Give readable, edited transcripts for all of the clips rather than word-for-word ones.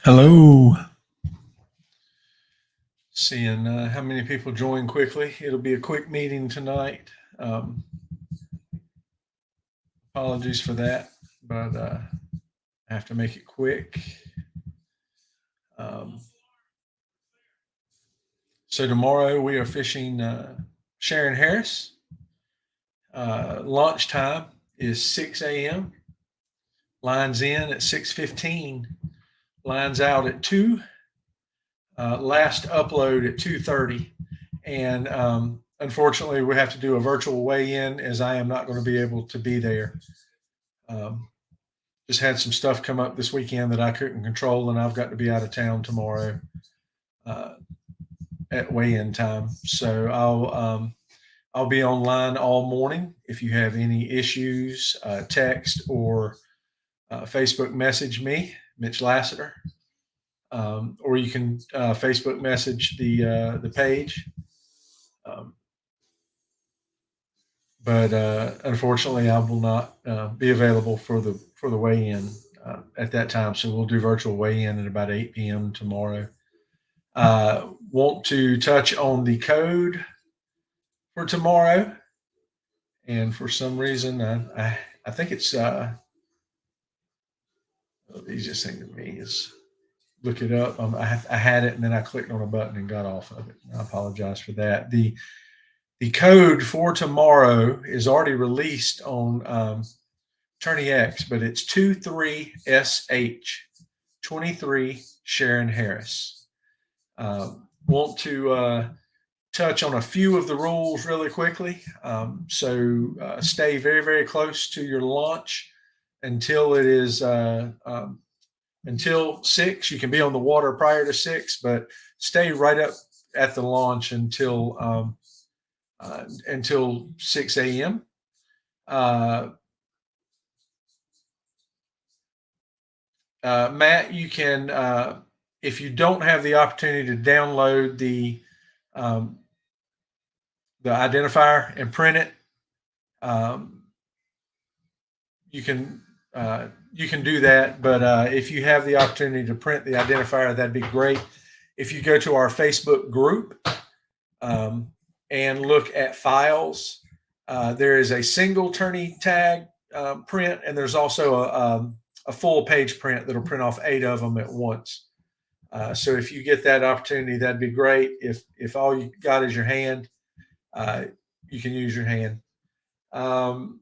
Hello. Seeing how many people join quickly. It'll be a quick meeting tonight. Um, Apologies for that, but I have to make it quick. Um, so tomorrow we are fishing Shearon Harris. Launch time is 6 a.m. Lines in at 6:15. Lines out at 2. Last upload at 2:30. And unfortunately, we have to do a virtual weigh-in as I am not going to be able to be there. Um, just had some stuff come up this weekend that I couldn't control, and I've got to be out of town tomorrow uh, at weigh-in time. So I'll be online all morning. If you have any issues, text or Facebook message me, Mitch Lassiter, or you can Facebook message the page. Um, but unfortunately, I will not be available for the weigh-in at that time. So we'll do virtual weigh-in at about 8 p.m. tomorrow. Want to touch on the code for tomorrow, and for some reason, I think it's the easiest thing to me is look it up. I had it and then I clicked on a button and got off of it. I apologize for that. The code for tomorrow is already released on Attorney X, but it's 23SH 23 Shearon Harris. Want to touch on a few of the rules really quickly. So stay very, very close to your launch until it is until 6. You can be on the water prior to 6, but stay right up at the launch until 6 a.m. Matt, you can, if you don't have the opportunity to download um, the identifier and print it, um, you can you can do that. But if you have the opportunity to print the identifier, that'd be great. If you go to our Facebook group and look at files, there is a single tourney tag print, and there's also a full page print that'll print off 8 of them at once. So if you get that opportunity, that'd be great. If all you got is your hand, you can use your hand. Um,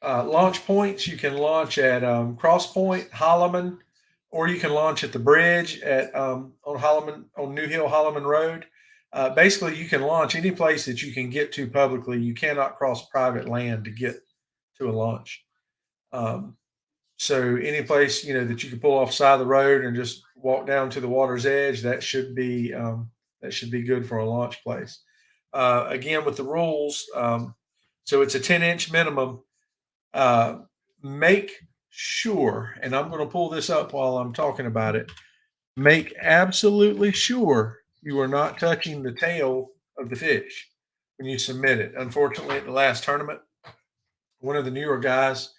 Launch points, you can launch at Cross Point, Holloman, or you can launch at the bridge at on Holloman on New Hill Holloman Road. Basically, you can launch any place that you can get to publicly. You cannot cross private land to get to a launch. Um, so any place that you can pull off the side of the road and just walk down to the water's edge, that should be good for a launch place. Again, with the rules, so it's a 10-inch minimum. Uh, Make sure, and I'm going to pull this up while I'm talking about it. Make absolutely sure you are not touching the tail of the fish when you submit it. Unfortunately, at the last tournament, one of the newer guys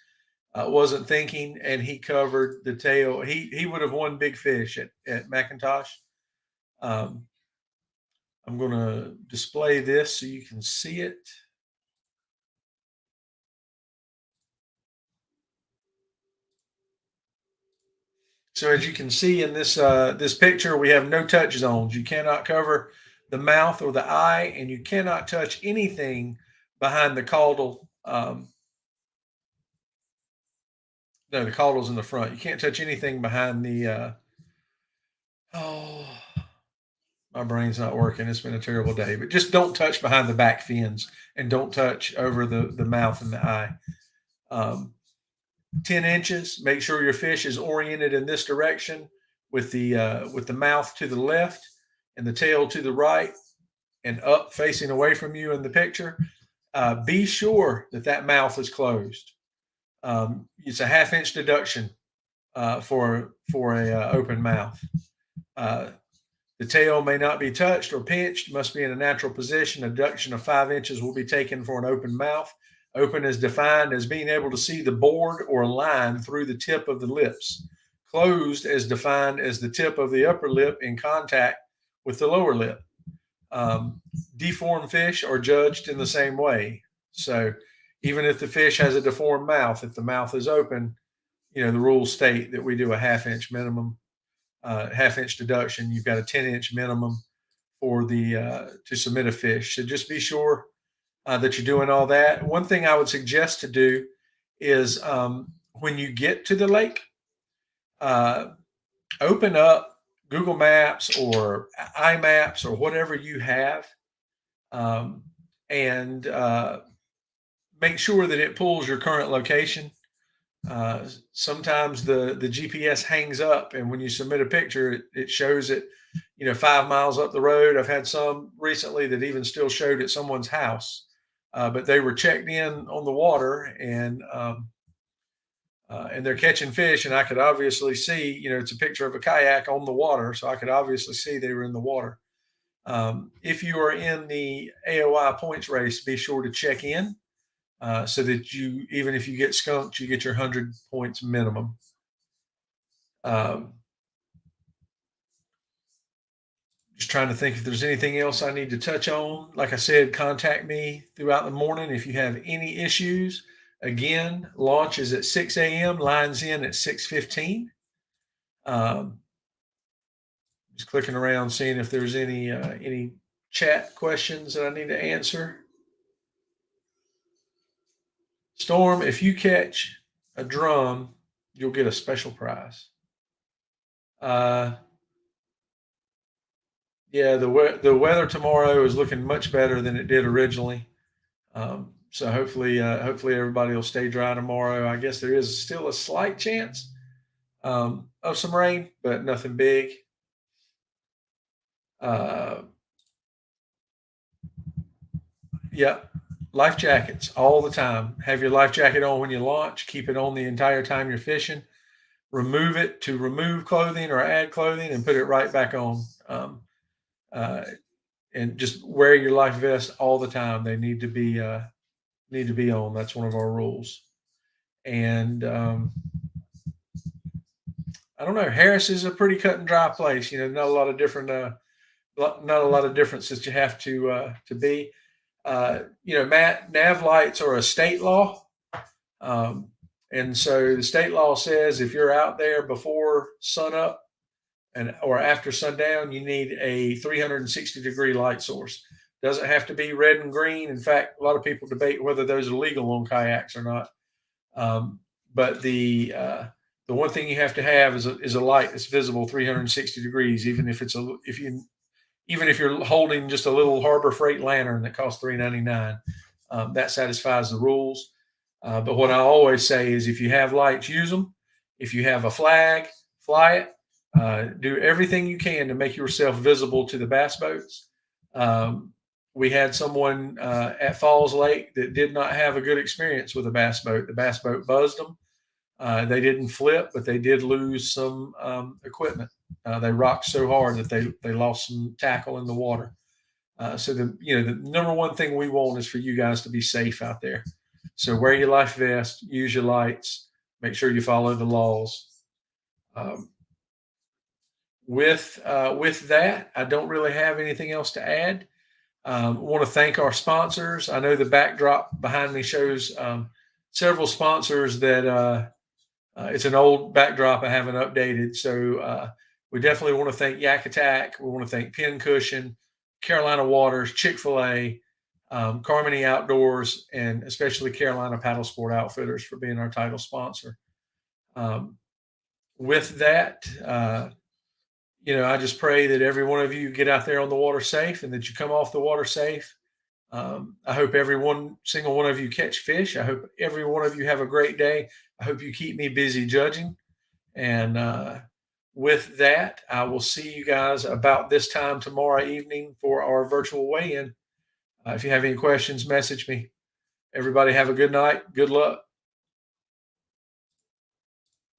wasn't thinking, and he covered the tail. He would have won big fish at McIntosh. Um, I'm going to display this so you can see it. So as you can see in this picture, we have no touch zones. You cannot cover the mouth or the eye, and you cannot touch anything behind the caudal. No, the caudal's in the front. You can't touch anything behind the. Oh, my brain's not working. It's been a terrible day. But just don't touch behind the back fins, and don't touch over the mouth and the eye. Um, 10 inches. Make sure your fish is oriented in this direction with the mouth to the left and the tail to the right and up facing away from you in the picture. Be sure that mouth is closed. It's a half-inch deduction for a open mouth. The tail may not be touched or pinched, must be in a natural position. A deduction of 5 inches will be taken for an open mouth. Open is defined as being able to see the board or line through the tip of the lips. Closed is defined as the tip of the upper lip in contact with the lower lip. Deformed fish are judged in the same way. So even if the fish has a deformed mouth, if the mouth is open, the rules state that we do a half-inch minimum, half-inch deduction. You've got a 10-inch minimum for the to submit a fish. So just be sure that you're doing all that. One thing I would suggest to do is when you get to the lake, open up Google Maps or iMaps or whatever you have, and make sure that it pulls your current location. Sometimes the GPS hangs up, and when you submit a picture, it shows it, 5 miles up the road. I've had some recently that even still showed at someone's house, but they were checked in on the water, and they're catching fish, and I could obviously see, it's a picture of a kayak on the water, so I could obviously see they were in the water. If you are in the AOI points race, be sure to check in. So that even if you get skunked, you get your 100 points minimum. Just trying to think if there's anything else I need to touch on. Like I said, contact me throughout the morning if you have any issues. Again, launch is at 6 a.m., lines in at 6:15. Just clicking around, seeing if there's any chat questions that I need to answer. Storm, if you catch a drum, you'll get a special prize. Yeah, the weather tomorrow is looking much better than it did originally. So hopefully everybody will stay dry tomorrow. I guess there is still a slight chance of some rain, but nothing big. Yeah, life jackets all the time. Have your life jacket on when you launch. Keep it on the entire time you're fishing. Remove it to remove clothing or add clothing, and put it right back on. And just wear your life vest all the time. They need to be on. That's one of our rules. And I don't know. Harris is a pretty cut and dry place. Not a lot of different, not a lot of differences you have to be. Matt, nav lights are a state law. And so the state law says if you're out there before sunup or after sundown, you need a 360-degree light source. Doesn't have to be red and green. In fact, a lot of people debate whether those are legal on kayaks or not. But the one thing you have to have is a light that's visible 360 degrees, even if you're holding just a little Harbor Freight lantern that costs $3.99. That satisfies the rules. But what I always say is, if you have lights, use them. If you have a flag, fly it. Do everything you can to make yourself visible to the bass boats. We had someone at Falls Lake that did not have a good experience with a bass boat. The bass boat buzzed them. They didn't flip, but they did lose some equipment. They rocked so hard that they lost some tackle in the water. So the number one thing we want is for you guys to be safe out there. So wear your life vest, use your lights, make sure you follow the laws. With that, I don't really have anything else to add. I want to thank our sponsors. I know the backdrop behind me shows several sponsors that it's an old backdrop I haven't updated. So we definitely want to thank Yak Attack. We want to thank Pin Cushion, Carolina Waters, Chick-fil-A, Carmody Outdoors, and especially Carolina Paddle Sport Outfitters for being our title sponsor. With that, I just pray that every one of you get out there on the water safe and that you come off the water safe. I hope single one of you catch fish. I hope every one of you have a great day. I hope you keep me busy judging. And with that, I will see you guys about this time tomorrow evening for our virtual weigh-in. If you have any questions, message me. Everybody have a good night. Good luck.